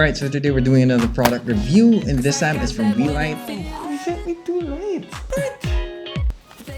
Alright, so today we're doing another product review, and this time it's from Weeylite. They sent me 2 lights.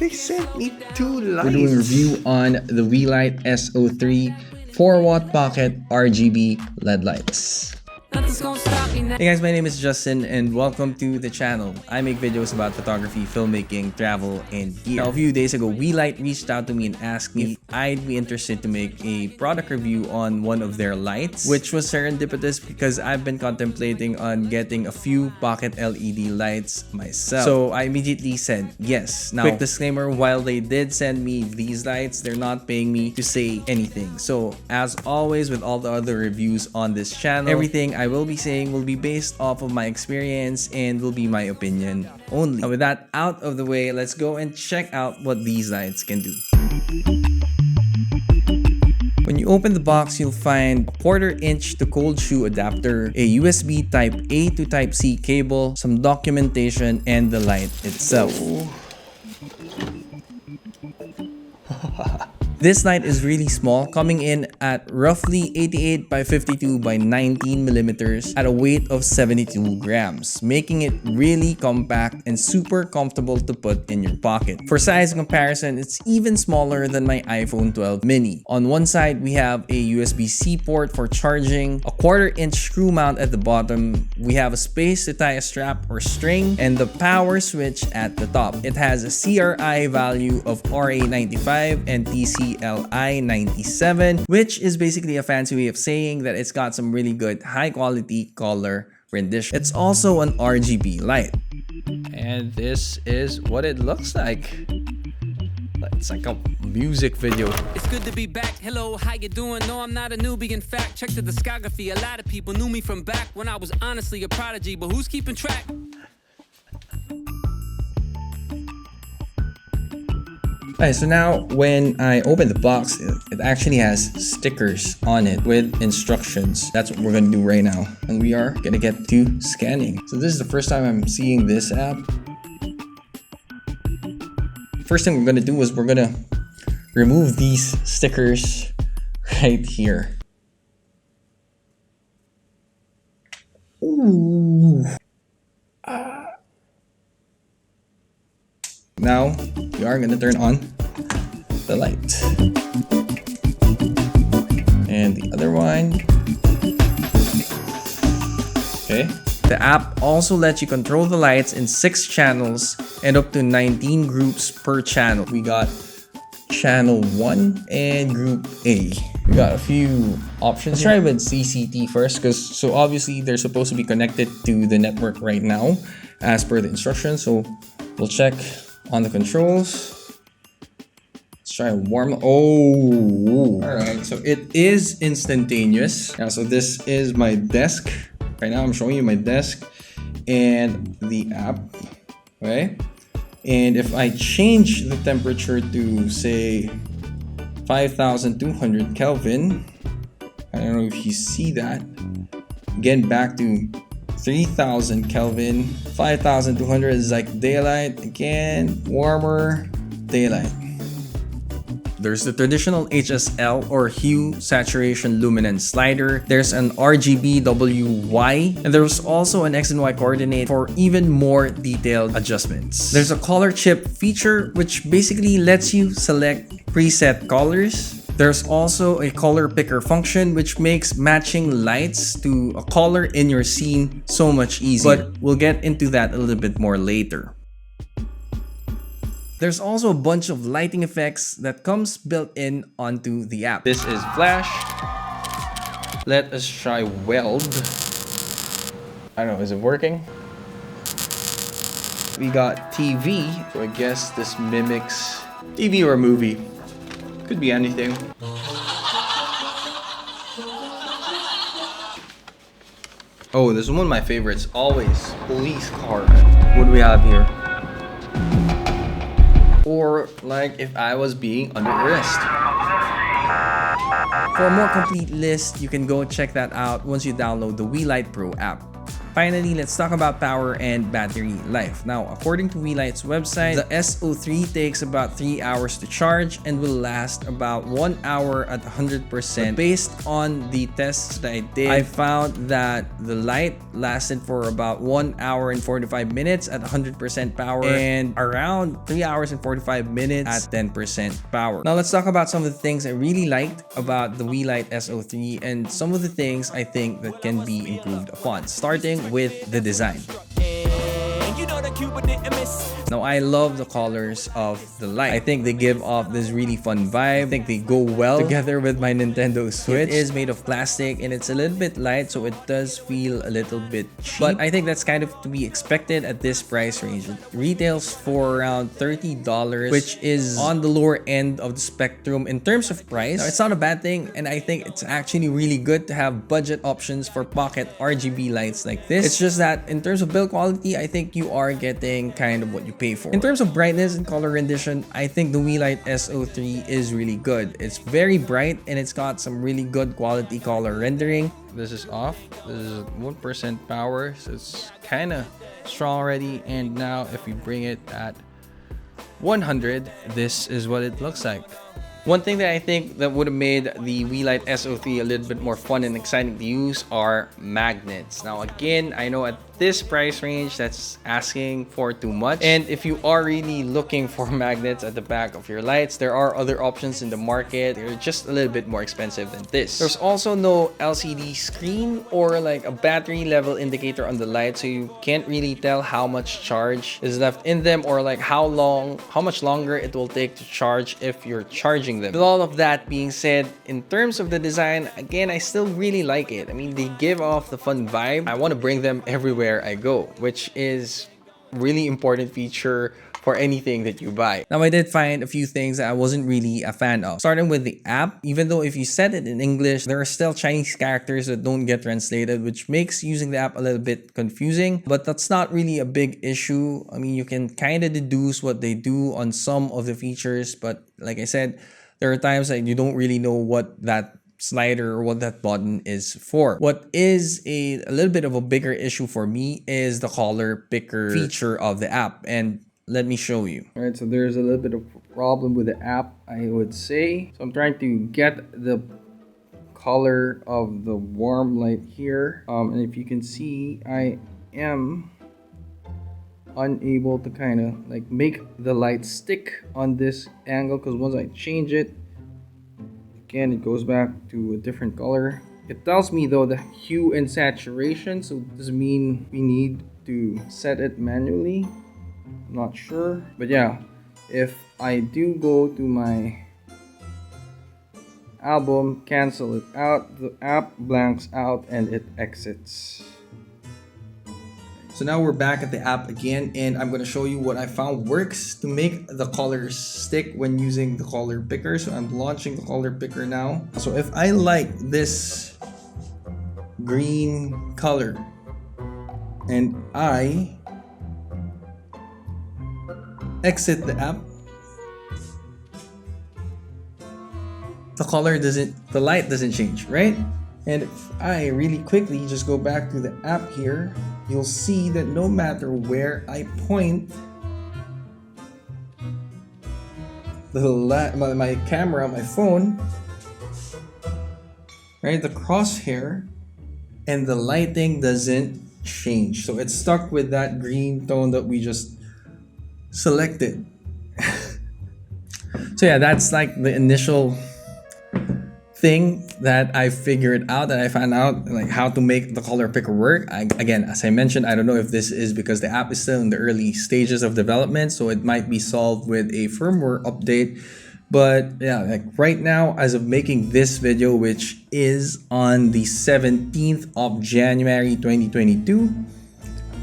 They sent me 2 lights. We're doing a review on the Weeylite S03 4-watt pocket RGB LED lights. Hey guys, my name is Justin and welcome to the channel. I make videos about photography, filmmaking, travel, and gear. Now, a few days ago, Weeylite reached out to me and asked me if I'd be interested to make a product review on one of their lights, which was serendipitous because I've been contemplating on getting a few pocket LED lights myself. So I immediately said yes. Now, quick disclaimer, while they did send me these lights, they're not paying me to say anything. So as always with all the other reviews on this channel, everything I will be saying will be based off of my experience and will be my opinion only. Now, with that out of the way, let's go and check out what these lights can do. When you open the box, you'll find a 1/4 inch to cold shoe adapter, a USB type A to type C cable, some documentation, and the light itself. This light is really small, coming in at roughly 88 by 52 by 19 millimeters at a weight of 72 grams, making it really compact and super comfortable to put in your pocket. For size comparison, it's even smaller than my iPhone 12 mini. On one side, we have a USB-C port for charging, a 1/4 inch screw mount at the bottom, we have a space to tie a strap or string, and the power switch at the top. It has a CRI value of RA95 and TCLI 97, which is basically a fancy way of saying that it's got some really good high quality color rendition. It's also an RGB light. And this is what it looks like. It's like a music video. It's good to be back. Hello, how you doing? No, I'm not a newbie. In fact, check the discography. A lot of people knew me from back when I was honestly a prodigy, but who's keeping track? Alright, so now when I open the box, it actually has stickers on it with instructions. That's what we're gonna do right now. And we are gonna get to scanning. So this is the first time I'm seeing this app. First thing we're gonna do is we're gonna remove these stickers right here. Ooh. Now, we are going to turn on the light. And the other one. Okay. The app also lets you control the lights in 6 channels and up to 19 groups per channel. We got channel 1 and group A. We got a few options. Let's try with CCT first, because so obviously they're supposed to be connected to the network right now as per the instructions. So we'll check on the controls. Let's try a warm. Oh, all right. So it is instantaneous. Yeah, so this is my desk. Right now I'm showing you my desk and the app. Okay. And if I change the temperature to say 5,200 Kelvin, I don't know if you see that. Again, back to 3,000 Kelvin, 5,200 is like daylight, again, warmer, daylight. There's the traditional HSL or hue, saturation, luminance slider. There's an RGB WY, and there's also an X and Y coordinate for even more detailed adjustments. There's a color chip feature, which basically lets you select preset colors. There's also a color picker function, which makes matching lights to a color in your scene so much easier. But we'll get into that a little bit more later. There's also a bunch of lighting effects that comes built in onto the app. This is flash. Let us try weld. I don't know, is it working? We got TV, so I guess this mimics TV or a movie. Could be anything. Oh, this is one of my favorites. Always. Police car. What do we have here? Or like if I was being under arrest. For a more complete list, you can go check that out once you download the Weeylite Pro app. Finally, let's talk about power and battery life. Now, according to Weeylite's website, the S03 takes about 3 hours to charge and will last about 1 hour at 100%. But based on the tests that I did, I found that the light lasted for about 1 hour and 45 minutes at 100% power and around 3 hours and 45 minutes at 10% power. Now, let's talk about some of the things I really liked about the Weeylite S03 and some of the things I think that can be improved upon, starting with the design. Now, I love the colors of the light. I think they give off this really fun vibe. I think they go well together with my Nintendo Switch. It is made of plastic and it's a little bit light, so it does feel a little bit cheap. But I think that's kind of to be expected at this price range. It retails for around $30, which is on the lower end of the spectrum in terms of price. Now, it's not a bad thing, and I think it's actually really good to have budget options for pocket RGB lights like this. It's just that in terms of build quality, I think you are getting kind of what you pay for. In terms of brightness and color rendition, I think the Weeylite S03 is really good. It's very bright and it's got some really good quality color rendering. This is off. This is 1% power, so it's kind of strong already. And now if we bring it at 100, this is what it looks like. One thing that I think that would have made the Weeylite S03 a little bit more fun and exciting to use are magnets. Now again, I know at this price range that's asking for too much, and if you are really looking for magnets at the back of your lights, there are other options in the market. They're just a little bit more expensive than this. There's also no LCD screen or like a battery level indicator on the light, so you can't really tell how much charge is left in them or like how much longer it will take to charge if you're charging them. With all of that being said, in terms of the design, again, I still really like it. I mean, they give off the fun vibe. I want to bring them everywhere I go, which is really important feature for anything that you buy. Now, I did find a few things that I wasn't really a fan of. Starting with the app, even though if you set it in English, there are still Chinese characters that don't get translated, which makes using the app a little bit confusing, but that's not really a big issue. I mean, you can kind of deduce what they do on some of the features, but like I said, there are times that you don't really know what that slider or what that button is for. What is a little bit of a bigger issue for me is the color picker feature of the app, and let me show you. All right, so there's a little bit of a problem with the app, I would say. So I'm trying to get the color of the warm light here, and if you can see, I am unable to kind of like make the light stick on this angle, because once I change it, again, it goes back to a different color. It tells me though the hue and saturation, so does it mean we need to set it manually? I'm not sure, but yeah, if I do go to my album, cancel it out, the app blanks out and it exits. So now we're back at the app again, and I'm going to show you what I found works to make the colors stick when using the color picker. So I'm launching the color picker now. So if I like this green color and I exit the app, the light doesn't change, right? And if I really quickly just go back to the app here, you'll see that no matter where I point my camera, my phone, right, the crosshair and the lighting doesn't change. So it's stuck with that green tone that we just selected. So yeah, that's like the initial thing that I figured out, that I found out like how to make the color picker work. Again, as I mentioned, I don't know if this is because the app is still in the early stages of development, so it might be solved with a firmware update. But yeah, like right now, as of making this video, which is on the 17th of January 2022,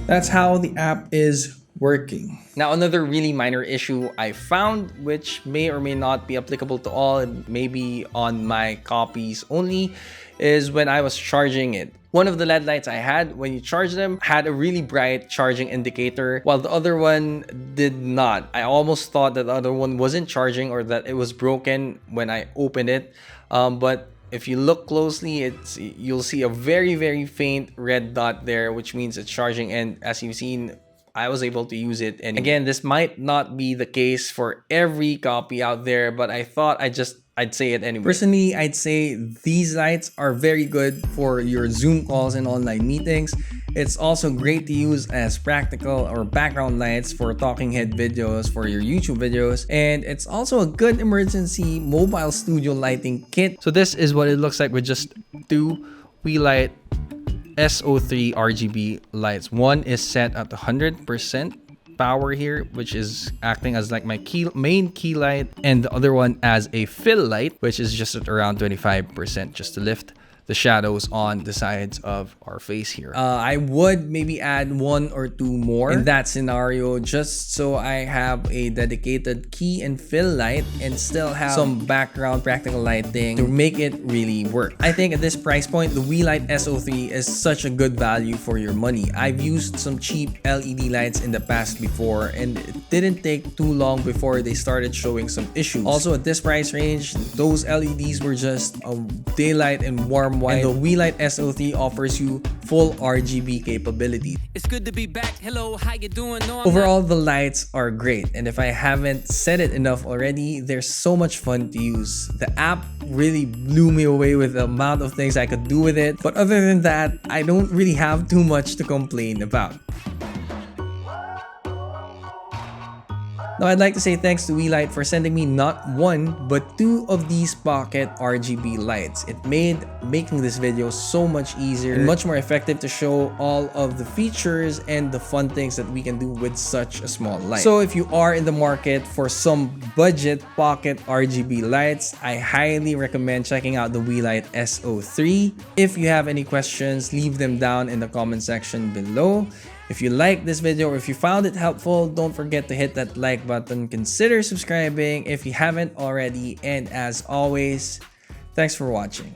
that's how the app is working. Now, another really minor issue I found, which may or may not be applicable to all, and maybe on my copies only, is when I was charging it. One of the LED lights I had, when you charge them, had a really bright charging indicator, while the other one did not. I almost thought that the other one wasn't charging or that it was broken when I opened it. But if you look closely, you'll see a very faint red dot there, which means it's charging. And as you've seen, I was able to use it. And again, this might not be the case for every copy out there, but I thought I'd say it anyway. Personally, I'd say these lights are very good for your Zoom calls and online meetings. It's also great to use as practical or background lights for talking head videos for your YouTube videos. And it's also a good emergency mobile studio lighting kit. So this is what it looks like with just two Weeylite S03 RGB lights. One is set at 100% power here, which is acting as like my main key light, and the other one as a fill light, which is just at around 25%, just to lift the shadows on the sides of our face here. I would maybe add 1 or 2 more in that scenario, just so I have a dedicated key and fill light and still have some background practical lighting to make it really work. I think at this price point, the Weeylite S03 is such a good value for your money. I've used some cheap LED lights in the past before, and it didn't take too long before they started showing some issues. Also, at this price range, those LEDs were just a daylight and warm white, and the Weeylite S03 offers you full RGB capability. It's good to be back. Hello, how you doing? No, overall, the lights are great, and if I haven't said it enough already, they're so much fun to use. The app really blew me away with the amount of things I could do with it, but other than that, I don't really have too much to complain about. Now, I'd like to say thanks to Weeylite for sending me not 1 but 2 of these pocket RGB lights. It made making this video so much easier and much more effective to show all of the features and the fun things that we can do with such a small light. So if you are in the market for some budget pocket RGB lights, I highly recommend checking out the Weeylite S03. If you have any questions, leave them down in the comment section below. If you liked this video or if you found it helpful, don't forget to hit that like button. Consider subscribing if you haven't already. And as always, thanks for watching.